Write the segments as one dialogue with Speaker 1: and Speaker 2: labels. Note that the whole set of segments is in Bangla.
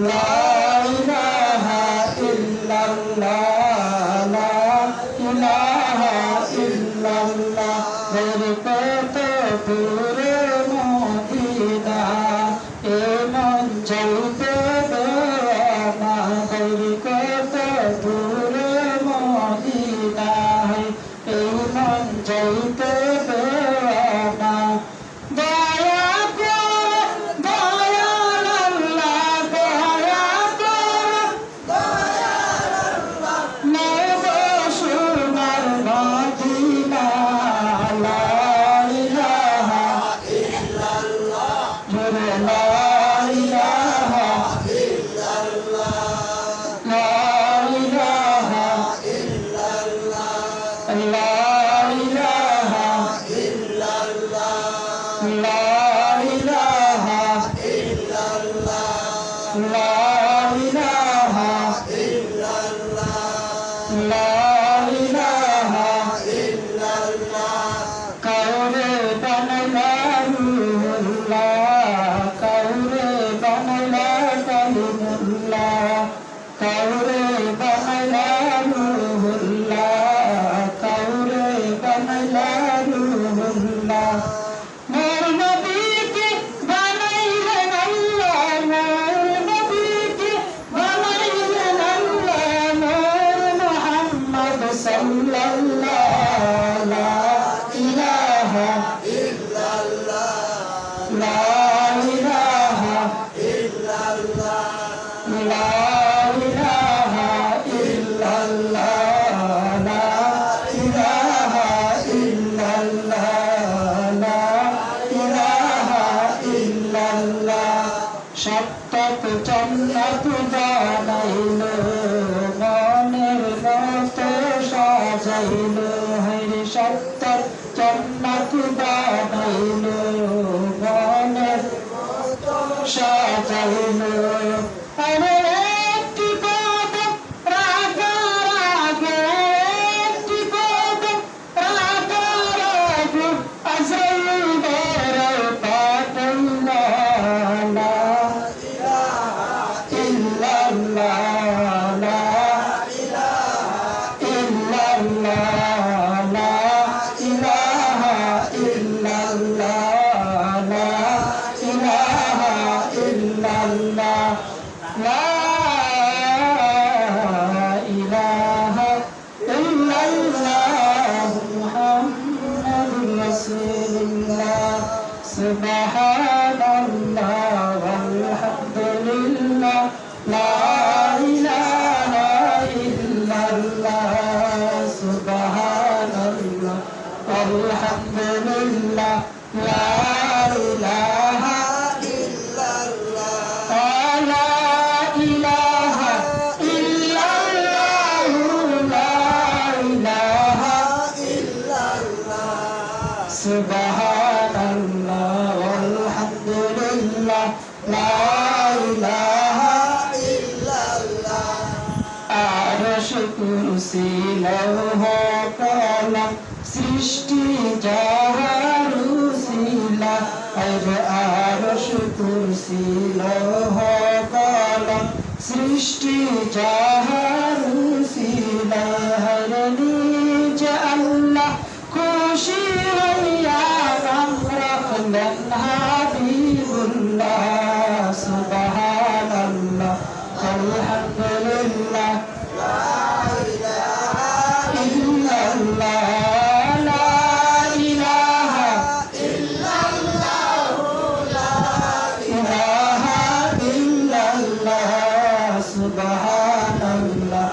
Speaker 1: লা ইলাহা ইল্লাল্লাহ লা ইলাহা ইল্লাল্লাহ মেরে কত দূরে মদিনা এ মন চাইতে বেয়ানা মেরে কত দূরে মদিনা এ মন চাইতে বেয়ানা সপ্তক জান্নাত বানাইল মনের মতো সাজাইল হরে সপ্তক জান্নাত বানাইল মনের মতো সাজাইল আরে একটি কদম রাখার আগে একটি কদম রাখার আগে আজরাইল বের পাঠাইল Subhanallah walhamdulillah la ilaha illallah subhanallah walhamdulillah la ilaha illallah la ilaha illallah la ilaha illallah subhanallah walhamdulillah la ilaha illallah আরশ কুরসি লৌহ কলম সৃষ্টি যাহার উসিলা আরশ কুরসি লৌহ কলম সৃষ্টি যাহার উসিলা নিজ আল্লাহ খুশি হইয়া নাম রাখলেন হাবিবুল্লাহ সুবহানাল্লাহ আলহামদুলিল্লাহ লা ইলাহা ইল্লাল্লাহ লা ইলাহা ইল্লাল্লাহ লা ইলাহা ইল্লাল্লাহ সুবহানাল্লাহ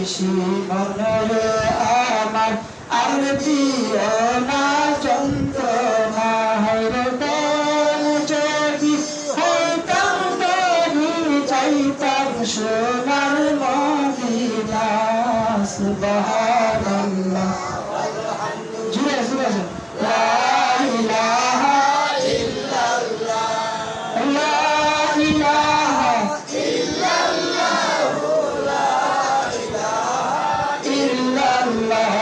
Speaker 1: বেশি মনে আমার আর দিও না যন্ত্রণা হায়রে দেন যদি হইতাম দেরি যাইতাম সোনার মদিনা সুবহানাল্লাহ জুড়ে জুড়ে লা ইলাহা ইল্লাল্লাহ লা ইলাহা ইল্লাল্লাহ লা ইলাহা ইল্লাল্লাহ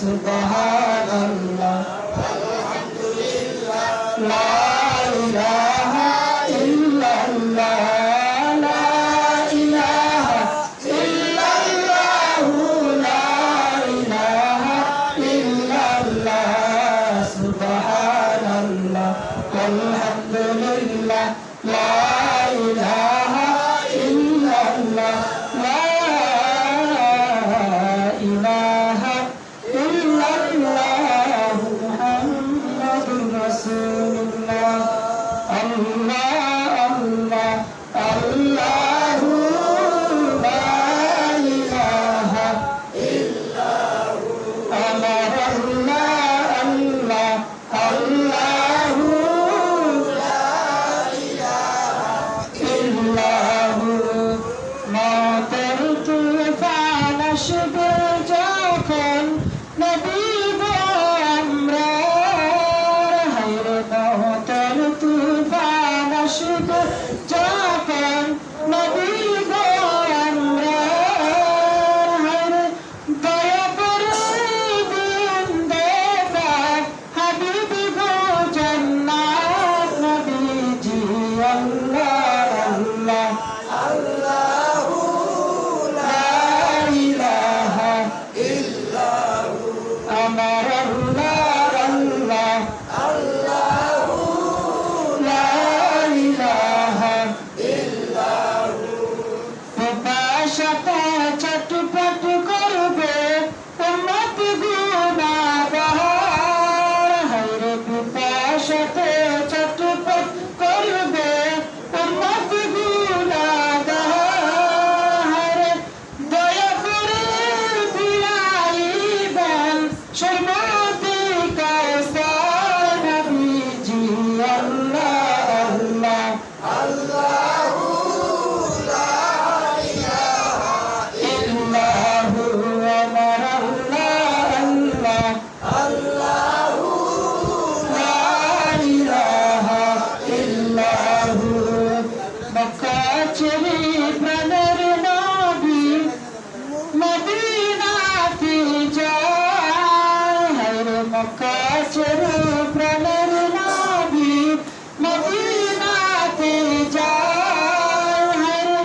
Speaker 1: সুবহানাল্লাহ আলহামদুলিল্লাহ লা ইলাহা ইল্লাল্লাহ লা ইলাহা ইল্লাল্লাহ লা ইলাহা ইল্লাল্লাহ সুবহানাল্লাহ আলহামদুলিল্লাহ লা ইলাহা ইল্লাল্লাহ লা ইলাহা ইল্লাল্লাহ মুহাম্মাদুর রাসূলুল্লাহ আল্লাহ আল্লাহ আল্লাহু লা ইলাহা ইল্লাহু আমার আল্লাহ আল্লাহ আল্লাহু লা ইলাহা ইল্লাহু মতের তুফান আসবে যখন নবী গো আমরা হায়রে মতের তুফান আসবে যখন নবী গো আমরা হায়রে দয়া করে দিন দেখা হাবিব গো জান্নাত নবীজি আল্লাহ আল্লাহ আল্লাহু লা ইলাহা ইল্লাহু আমার আল্লাহ আল্লাহ আল্লাহু লা ইলাহা ইল্লাহু প্রবাসতে চটপট করবে উম্মত গুনাহগার হায়রে প্রবাসতে চটপট করবে উম্মত গুনাহগার দয়া করে বিলাইবেন শরবতে কাউসার নবীজি আল্লাহ আল্লাহ আল্লাহু লা ইলাহা ইল্লাহু আমার আল্লাহ আল্লাহ আল্লাহু লা ইলাহা ইল্লাহু মক্কা ছেড়ে প্রাণের নবী মদিনাতে যায় হায়রে মক্কা ছেড়ে প্রাণের নবী মদিনাতে যায় হায়রে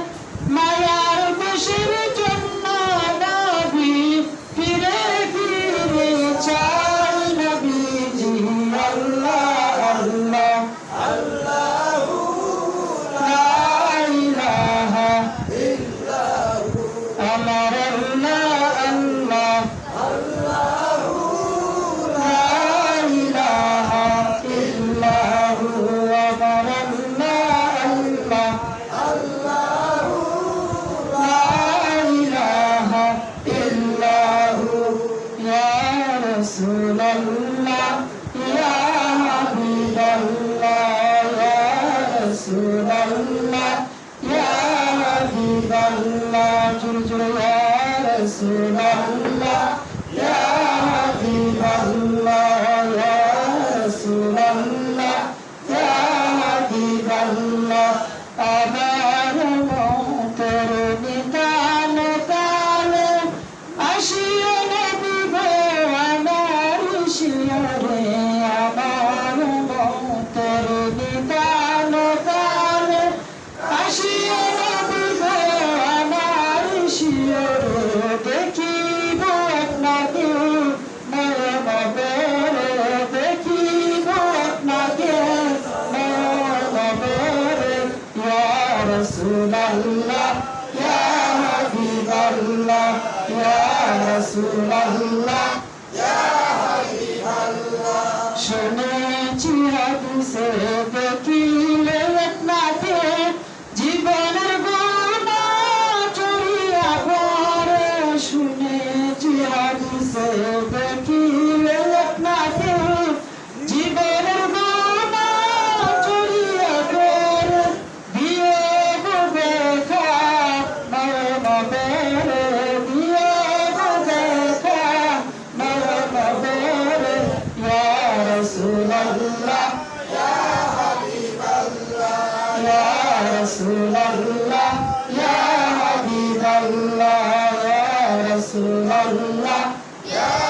Speaker 1: মায়ার দেশের জন্য নবী ফিরে ফিরে চায় নবীজি আল্লাহ আল্লাহ আল্লাহু লা ইলাহা ইল্লাহু আমার আল্লাহ আল্লাহ আল্লাহু লা ইলাহা ইল্লাহু আমার আল্লাহ আল্লাহ আল্লাহু লা ইলাহা ইল্লাহু ইয়া রাসূলুল্লাহ ইয়া হাবিবাল্লাহ ইয়া রাসূলুল্লাহ ইয়া হাবিবাল্লাহ জোরে জোরে ইয়া রাসূলুল্লাহ ইয়া হাবিবাল্লাহ ইয়া রাসূলুল্লাহ ইয়া হাবিবাল্লাহ আমার মতের নিদান কালে আসিও নবী গো আমার শিয়রে আমার মতের নিদান কালে আসিও নবী গো আমার শিয়রে দেখিব আপনাকে নয়ন ভরে দেখিব আপনাকে নয়ন ভরে ইয়া রাসূলুল্লাহ ইয়া হাবিবাল্লাহ ইয়া রাসূলুল্লাহ ইয়া হাবিবাল্লাহ শুনেছি হাদিসে দেখিলে আপনাকে জীবনের গুনাহ চড়িয়া পড়ে से देखिए আপনাকে জীবনের গুণা চুরিয়া করে দিয়ে গো দেখা নয়ন বেরে দিয়ে গো দেখা নয়ন বেরে ইয়া রাসূলুল্লাহ ইয়া হাবিবাল্লাহ ইয়া রাসূলুল্লাহ ইয়া হাবিবাল্লাহ ইয়া রাসূলুল্লাহ ইয়া